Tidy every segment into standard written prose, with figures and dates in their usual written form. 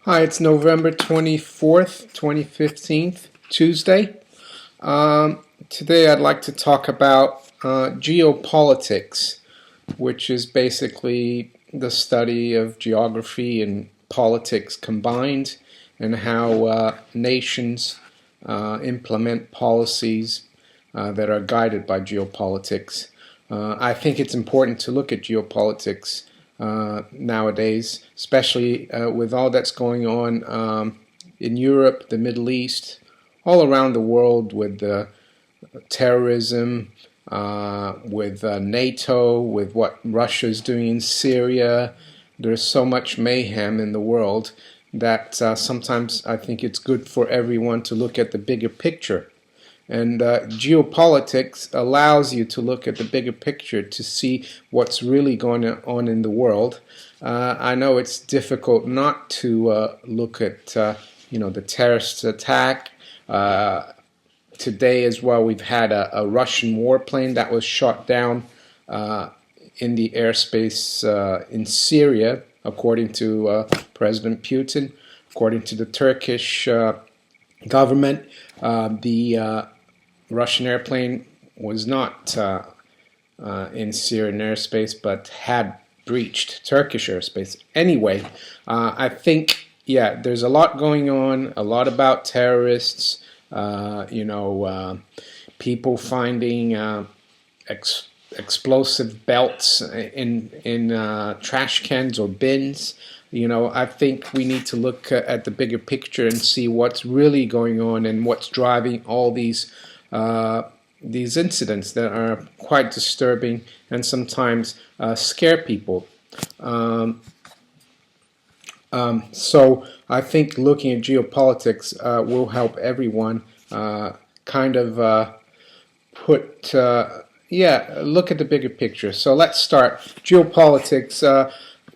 Hi, it's November 24th, 2015, Tuesday. Today I'd like to talk about geopolitics, which is basically the study of geography and politics combined, and how nations implement policies that are guided by geopolitics. I think it's important to look at geopolitics nowadays, especially with all that's going on in Europe, the Middle East, all around the world with terrorism, with NATO, with what Russia's doing in Syria. There's so much mayhem in the world that sometimes I think it's good for everyone to look at the bigger picture. And geopolitics allows you to look at the bigger picture to see what's really going on in the world. I know it's difficult not to look at the terrorist attack. Today as well, we've had a Russian warplane that was shot down in the airspace in Syria, according to President Putin. According to the Turkish government, the Russian airplane was not in Syrian airspace, but had breached Turkish airspace. Anyway, I think, there's a lot going on, a lot about terrorists, people finding explosive belts in trash cans or bins. I think we need to look at the bigger picture and see what's really going on and what's driving all these incidents that are quite disturbing and sometimes scare people. So I think looking at geopolitics will help everyone look at the bigger picture. So let's start. Geopolitics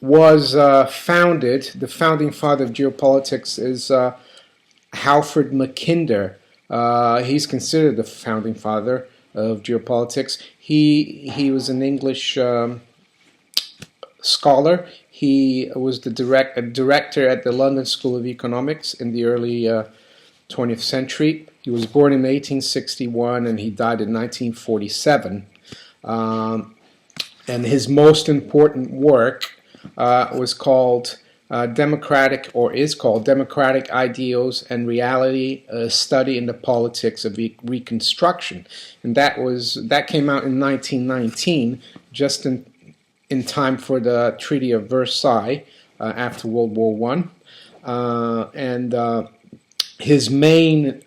was founded, the founding father of geopolitics is Alfred Mackinder. He's considered the founding father of geopolitics. He was an English scholar. He was the director at the London School of Economics in the early 20th century. He was born in 1861 and he died in 1947. And his most important work was called is called Democratic Ideals and Reality, a Study in the Politics of Reconstruction. And that came out in 1919, just in time for the Treaty of Versailles after World War I. His main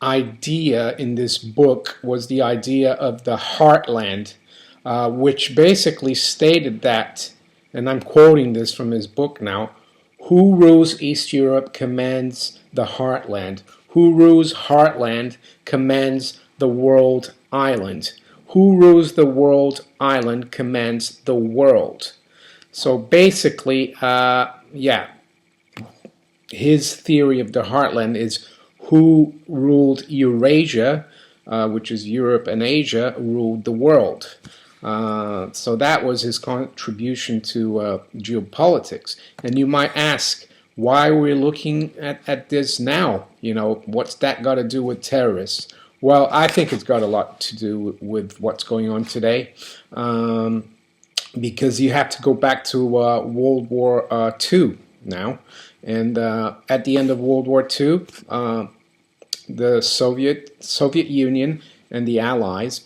idea in this book was the idea of the Heartland, which basically stated that, and I'm quoting this from his book now, who rules East Europe commands the Heartland. Who rules Heartland commands the world island. Who rules the world island commands the world. So basically, his theory of the Heartland is who ruled Eurasia, which is Europe and Asia, ruled the world. So that was his contribution to geopolitics. And you might ask, why we're looking at this now? What's that got to do with terrorists? Well, I think it's got a lot to do with what's going on today, because you have to go back to World War II now. And at the end of World War II, the Soviet Union and the Allies,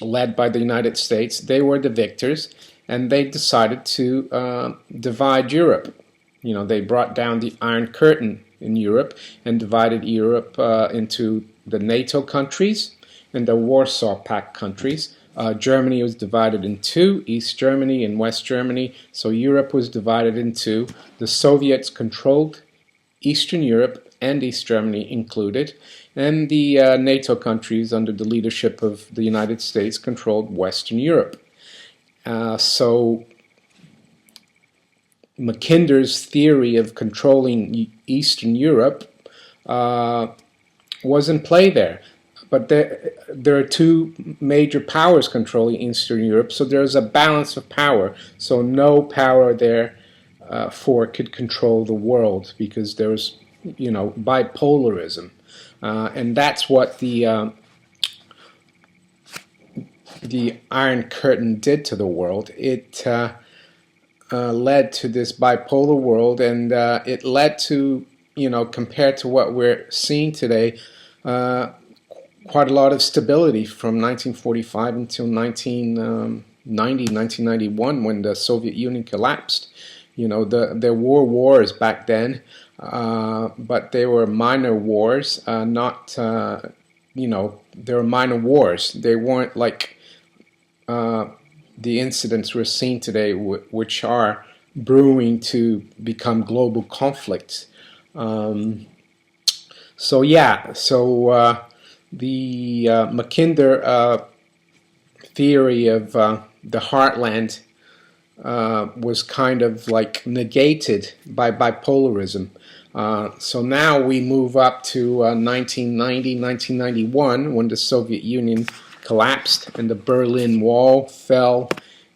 led by the United States, they were the victors, and they decided to divide Europe. They brought down the Iron Curtain in Europe and divided Europe into the NATO countries and the Warsaw Pact countries. Germany was divided in two, East Germany and West Germany. So Europe was divided in two. The Soviets controlled Eastern Europe and East Germany included, and the NATO countries under the leadership of the United States controlled Western Europe. So Mackinder's theory of controlling Eastern Europe was in play there. But there are two major powers controlling Eastern Europe, so there's a balance of power. So no power there for could control the world, because there was, bipolarism, and that's what the Iron Curtain did to the world. It led to this bipolar world, and it led to, compared to what we're seeing today, quite a lot of stability from 1945 until 1991, when the Soviet Union collapsed. There were wars back then, but they were minor wars, not, they were minor wars. They weren't like the incidents we're seeing today, which are brewing to become global conflicts. The Mackinder theory of the Heartland was kind of like negated by bipolarism. So now we move up to 1990, 1991, when the Soviet Union collapsed and the Berlin Wall fell,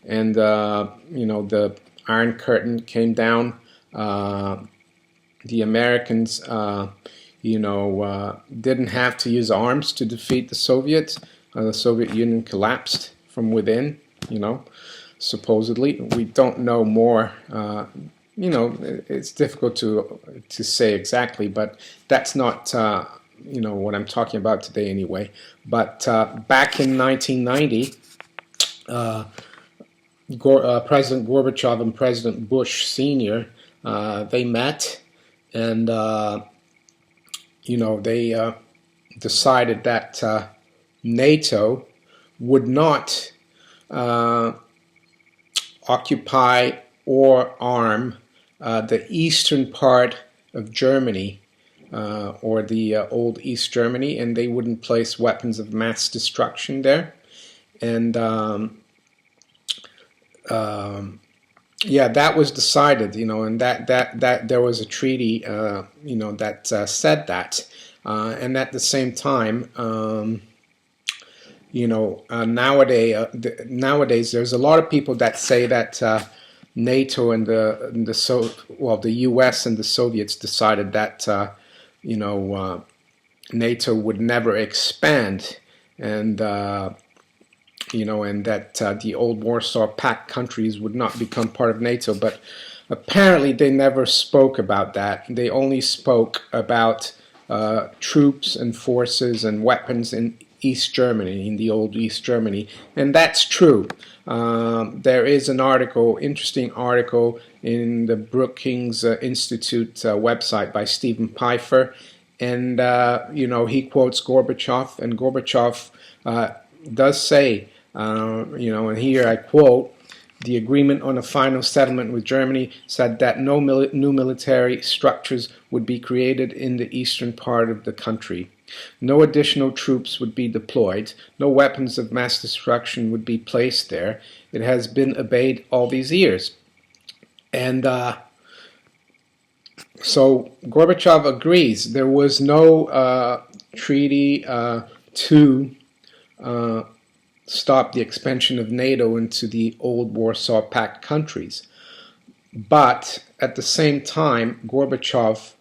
and the Iron Curtain came down. The Americans, didn't have to use arms to defeat the Soviets. The Soviet Union collapsed from within, supposedly. We don't know more. It's difficult to say exactly, but that's not what I'm talking about today anyway. But back in 1990, President Gorbachev and President Bush Sr., they met, and they decided that NATO would not occupy or arm the eastern part of Germany, or the old East Germany, and they wouldn't place weapons of mass destruction there. And that was decided, and that there was a treaty, that said that, and at the same time, nowadays there's a lot of people that say that NATO and the U.S. and the Soviets decided that NATO would never expand, and and that the old Warsaw Pact countries would not become part of NATO. But apparently they never spoke about that. They only spoke about troops and forces and weapons in East Germany, in the old East Germany. And that's true. There is an article, interesting article, in the Brookings Institute website by Stephen Pfeiffer, and he quotes Gorbachev, and Gorbachev does say, and here I quote, "The agreement on a final settlement with Germany said that no new military structures would be created in the eastern part of the country. No additional troops would be deployed. No weapons of mass destruction would be placed there. It has been obeyed all these years." And so Gorbachev agrees. There was no treaty to stop the expansion of NATO into the old Warsaw Pact countries. But at the same time, Gorbachev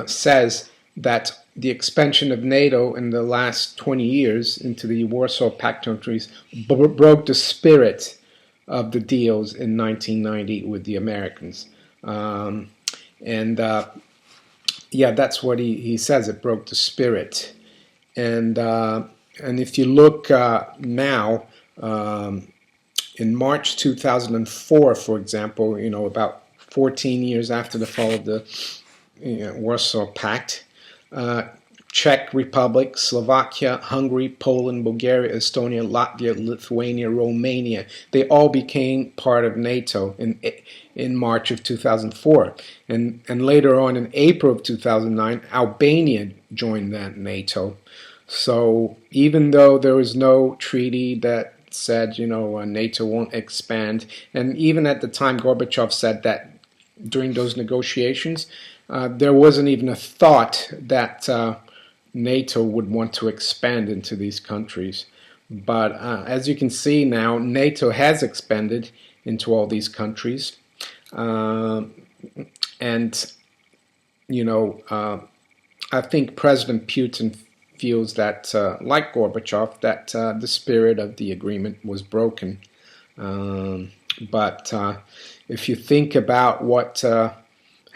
says that the expansion of NATO in the last 20 years into the Warsaw Pact countries broke the spirit of the deals in 1990 with the Americans. That's what he says. It broke the spirit. And if you look now, in March 2004, for example, about 14 years after the fall of the Warsaw Pact, Czech Republic, Slovakia, Hungary, Poland, Bulgaria, Estonia, Latvia, Lithuania, Romania, they all became part of NATO in March of 2004. And later on, in April of 2009, Albania joined that NATO. So even though there was no treaty that said, NATO won't expand, and even at the time Gorbachev said that during those negotiations, there wasn't even a thought that NATO would want to expand into these countries. But as you can see now, NATO has expanded into all these countries. And I think President Putin feels that, like Gorbachev, that the spirit of the agreement was broken. But if you think about what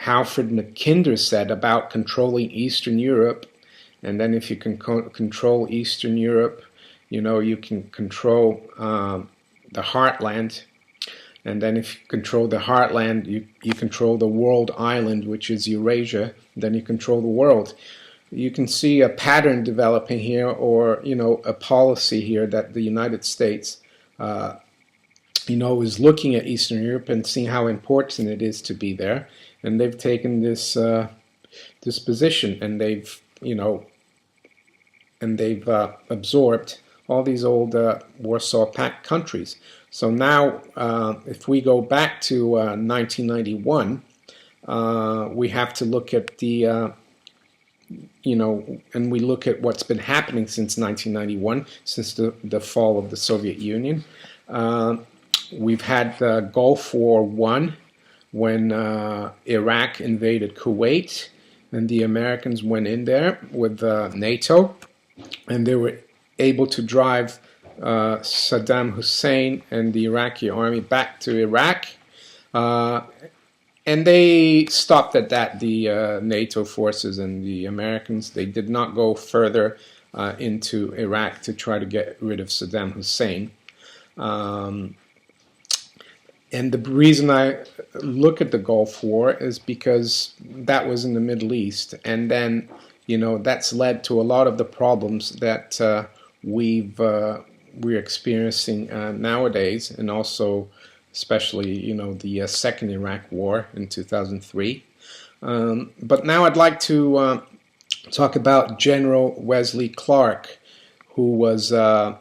Alfred Mackinder said about controlling Eastern Europe, and then if you can control Eastern Europe, you can control the heartland. And then if you control the heartland, you control the world island, which is Eurasia. Then you control the world. You can see a pattern developing here, or a policy here, that the United States is looking at Eastern Europe and seeing how important it is to be there, and they've taken this this position, and they've absorbed all these old Warsaw Pact countries. So now, if we go back to 1991, we have to look at the and we look at what's been happening since 1991, since the fall of the Soviet Union. We've had the Gulf War I, when Iraq invaded Kuwait, and the Americans went in there with NATO, and they were able to drive Saddam Hussein and the Iraqi army back to Iraq. And they stopped at that, the NATO forces and the Americans. They did not go further into Iraq to try to get rid of Saddam Hussein. And the reason I look at the Gulf War is because that was in the Middle East. And then, that's led to a lot of the problems that we're experiencing nowadays, and also especially, the second Iraq War in 2003. But now I'd like to talk about General Wesley Clark, who was a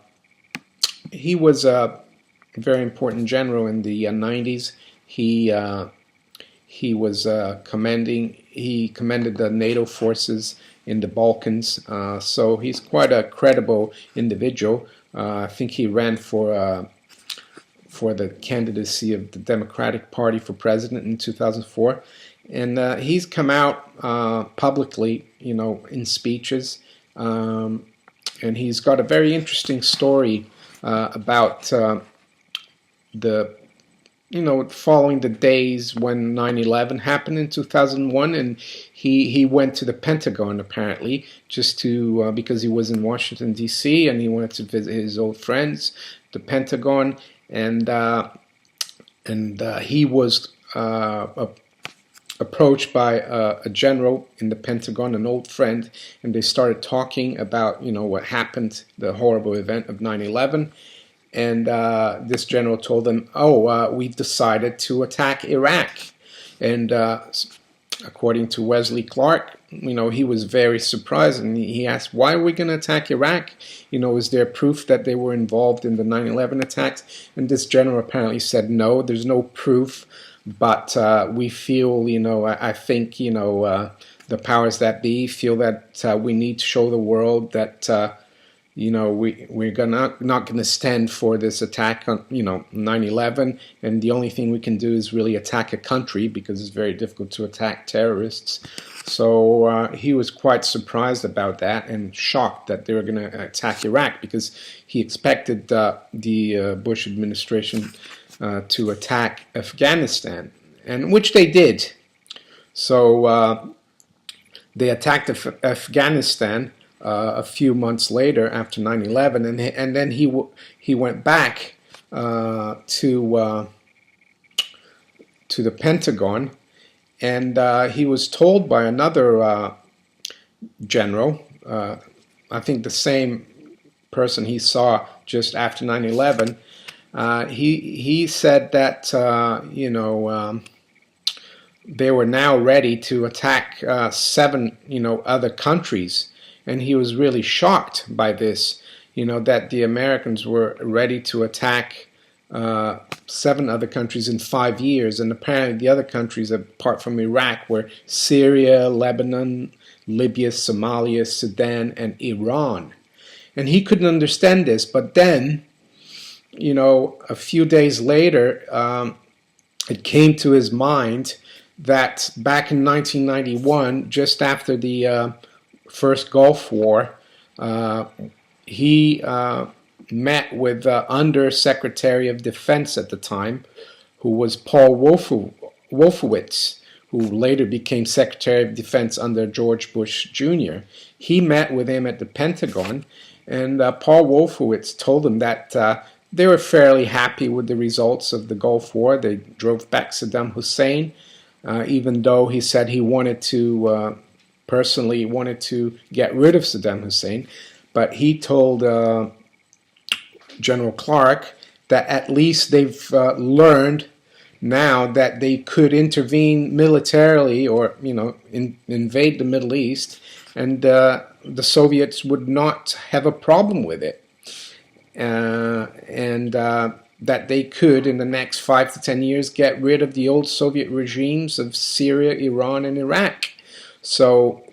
very important general in the 90s. He was he commanded the NATO forces in the Balkans, so he's quite a credible individual. I think he ran for the candidacy of the Democratic Party for president in 2004, and he's come out publicly, in speeches, and he's got a very interesting story about following the days when 9/11 happened in 2001, and he went to the Pentagon apparently just to because he was in Washington D.C. and he wanted to visit his old friends, the Pentagon, and he was approached by a general in the Pentagon, an old friend, and they started talking about what happened, the horrible event of 9/11. And this general told them, we've decided to attack Iraq. And according to Wesley Clark, he was very surprised, and he asked, why are we going to attack Iraq? Is there proof that they were involved in the 9/11 attacks? And this general apparently said, no, there's no proof, but we feel, I think, the powers that be feel that we need to show the world that we're not going to stand for this attack on 9/11, and the only thing we can do is really attack a country, because it's very difficult to attack terrorists. So he was quite surprised about that and shocked that they were going to attack Iraq, because he expected the Bush administration to attack Afghanistan, and which they did. So they attacked Afghanistan a few months later after 9/11, and then he went back to the Pentagon, and he was told by another general, I think the same person he saw just after 9/11. He said that they were now ready to attack 7 other countries. And he was really shocked by this, that the Americans were ready to attack 7 other countries in 5 years. And apparently the other countries, apart from Iraq, were Syria, Lebanon, Libya, Somalia, Sudan, and Iran. And he couldn't understand this. But then, a few days later, it came to his mind that back in 1991, just after the first Gulf War, he met with Under Secretary of Defense at the time, who was Paul Wolfowitz, who later became Secretary of Defense under George Bush Jr. He met with him at the Pentagon, and Paul Wolfowitz told him that they were fairly happy with the results of the Gulf War. They drove back Saddam Hussein, even though he said he wanted to, personally wanted to get rid of Saddam Hussein. But he told General Clark that at least they've learned now that they could intervene militarily, or invade the Middle East, and the Soviets would not have a problem with it, and that they could, in the next 5 to 10 years, get rid of the old Soviet regimes of Syria, Iran, and Iraq. So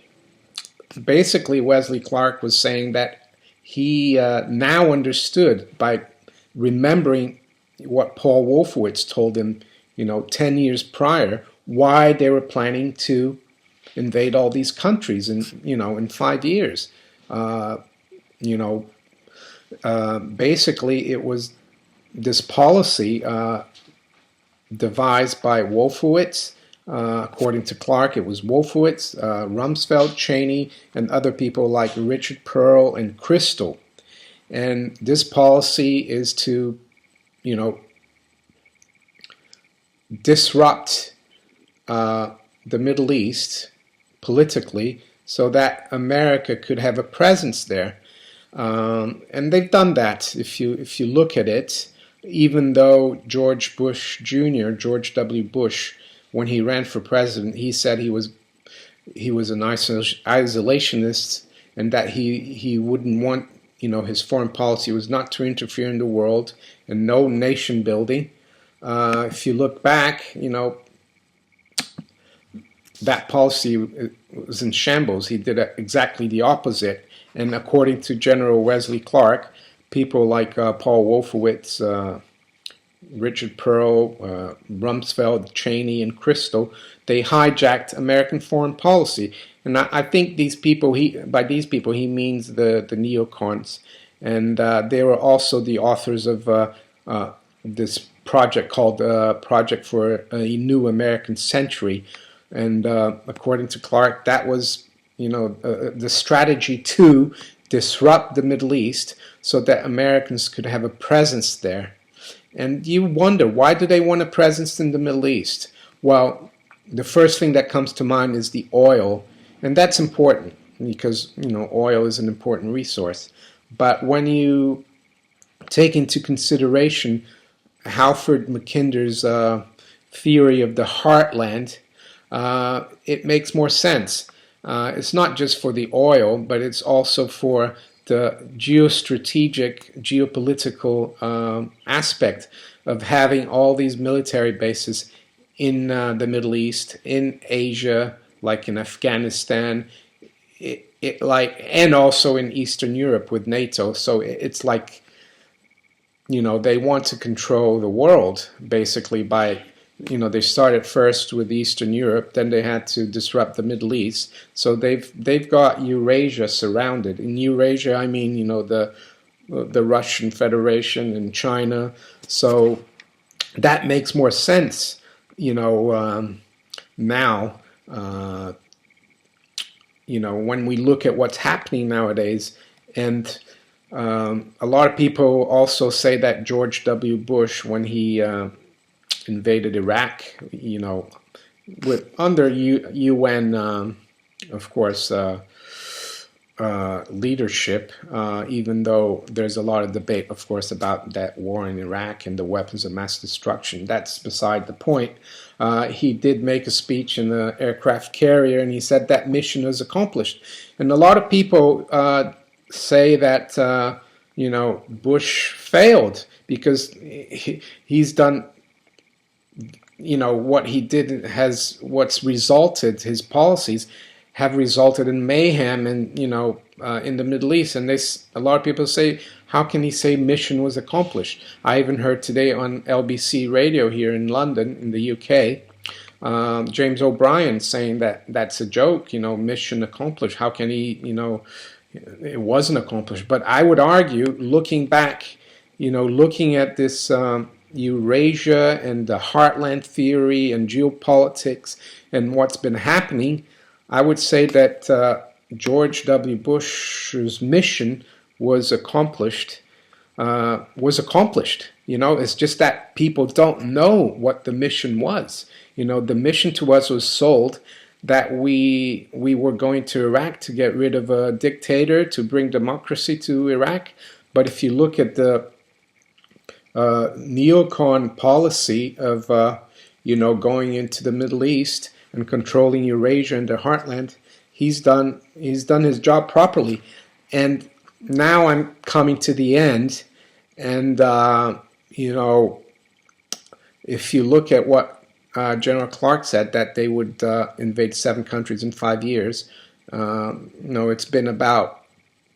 basically, Wesley Clark was saying that he now understood, by remembering what Paul Wolfowitz told him, 10 years prior, why they were planning to invade all these countries in 5 years. Basically, it was this policy devised by Wolfowitz. According to Clark, it was Wolfowitz, Rumsfeld, Cheney, and other people like Richard Pearl and Crystal. And this policy is to, disrupt the Middle East politically so that America could have a presence there. And they've done that. If you look at it, even though George Bush Jr., George W. Bush, when he ran for president, he said he was an isolationist, and that he wouldn't want, his foreign policy was not to interfere in the world and no nation building. If you look back, that policy was in shambles. He did exactly the opposite. And according to General Wesley Clark, people like Paul Wolfowitz, Richard Pearl, Rumsfeld, Cheney, and Crystal, they hijacked American foreign policy. And I think these people, by these people, he means the neocons. And they were also the authors of this project called Project for a New American Century. And according to Clark, that was, the strategy to disrupt the Middle East so that Americans could have a presence there. And you wonder, why do they want a presence in the Middle East? Well, the first thing that comes to mind is the oil, and that's important because, oil is an important resource. But when you take into consideration Halford Mackinder's theory of the Heartland, it makes more sense. It's not just for the oil, but it's also for the geostrategic, geopolitical aspect of having all these military bases in the Middle East, in Asia, like in Afghanistan, and also in Eastern Europe with NATO. So it's like, they want to control the world basically by, they started first with Eastern Europe, then they had to disrupt the Middle East. So they've got Eurasia surrounded. In Eurasia, I mean, the Russian Federation and China. So that makes more sense, now. When we look at what's happening nowadays. And a lot of people also say that George W. Bush, when he invaded Iraq, under UN, of course, leadership, even though there's a lot of debate, of course, about that war in Iraq and the weapons of mass destruction. That's beside the point. He did make a speech in the aircraft carrier, and he said that mission was accomplished. And a lot of people say that, Bush failed because he's done, what he did what's resulted, his policies have resulted in mayhem and in the Middle East. And a lot of people say, how can he say mission was accomplished? I even heard today on LBC radio here in London, in the UK, James O'Brien saying that that's a joke, mission accomplished. How can he, it wasn't accomplished. But I would argue, looking back, looking at this Eurasia and the Heartland theory and geopolitics and what's been happening, I would say that George W. Bush's mission was accomplished. It's just that people don't know what the mission was. The mission to us was sold that we were going to Iraq to get rid of a dictator, to bring democracy to Iraq. But if you look at the neocon policy of going into the Middle East and controlling Eurasia and the Heartland, he's done his job properly. And now I'm coming to the end, and if you look at what General Clark said, that they would invade 7 countries in 5 years. It's been about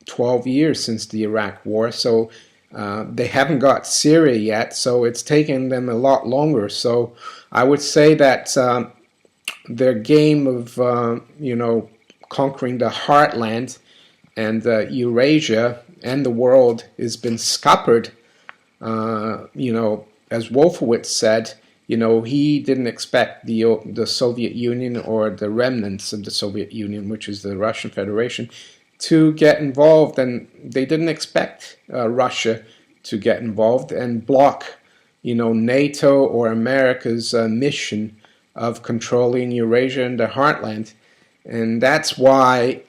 12 years since the Iraq War, so they haven't got Syria yet, so it's taken them a lot longer. So I would say that their game of conquering the Heartland and Eurasia and the world has been scuppered. As Wolfowitz said, he didn't expect the Soviet Union or the remnants of the Soviet Union, which is the Russian Federation, to get involved, and they didn't expect Russia to get involved and block, NATO or America's mission of controlling Eurasia and the Heartland. And that's why,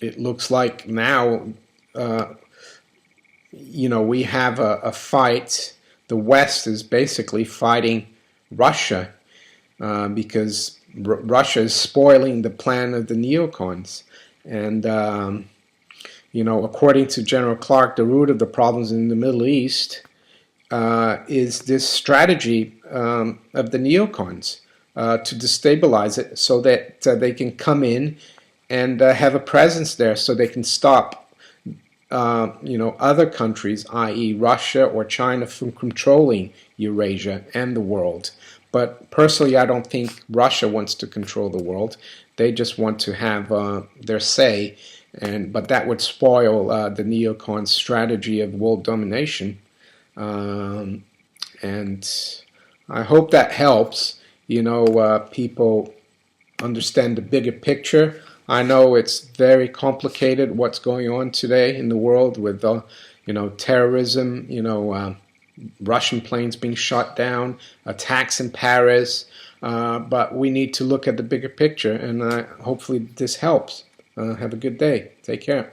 it looks like now, we have a fight. The West is basically fighting Russia because Russia is spoiling the plan of the neocons. And, according to General Clark, the root of the problems in the Middle East is this strategy of the neocons to destabilize it so that they can come in and have a presence there, so they can stop other countries, i.e. Russia or China, from controlling Eurasia and the world. But personally, I don't think Russia wants to control the world. They just want to have their say, but that would spoil the neocon strategy of world domination. And I hope that helps, people understand the bigger picture. I know it's very complicated what's going on today in the world with, terrorism, Russian planes being shot down, attacks in Paris, but we need to look at the bigger picture, and hopefully this helps. Have a good day. Take care.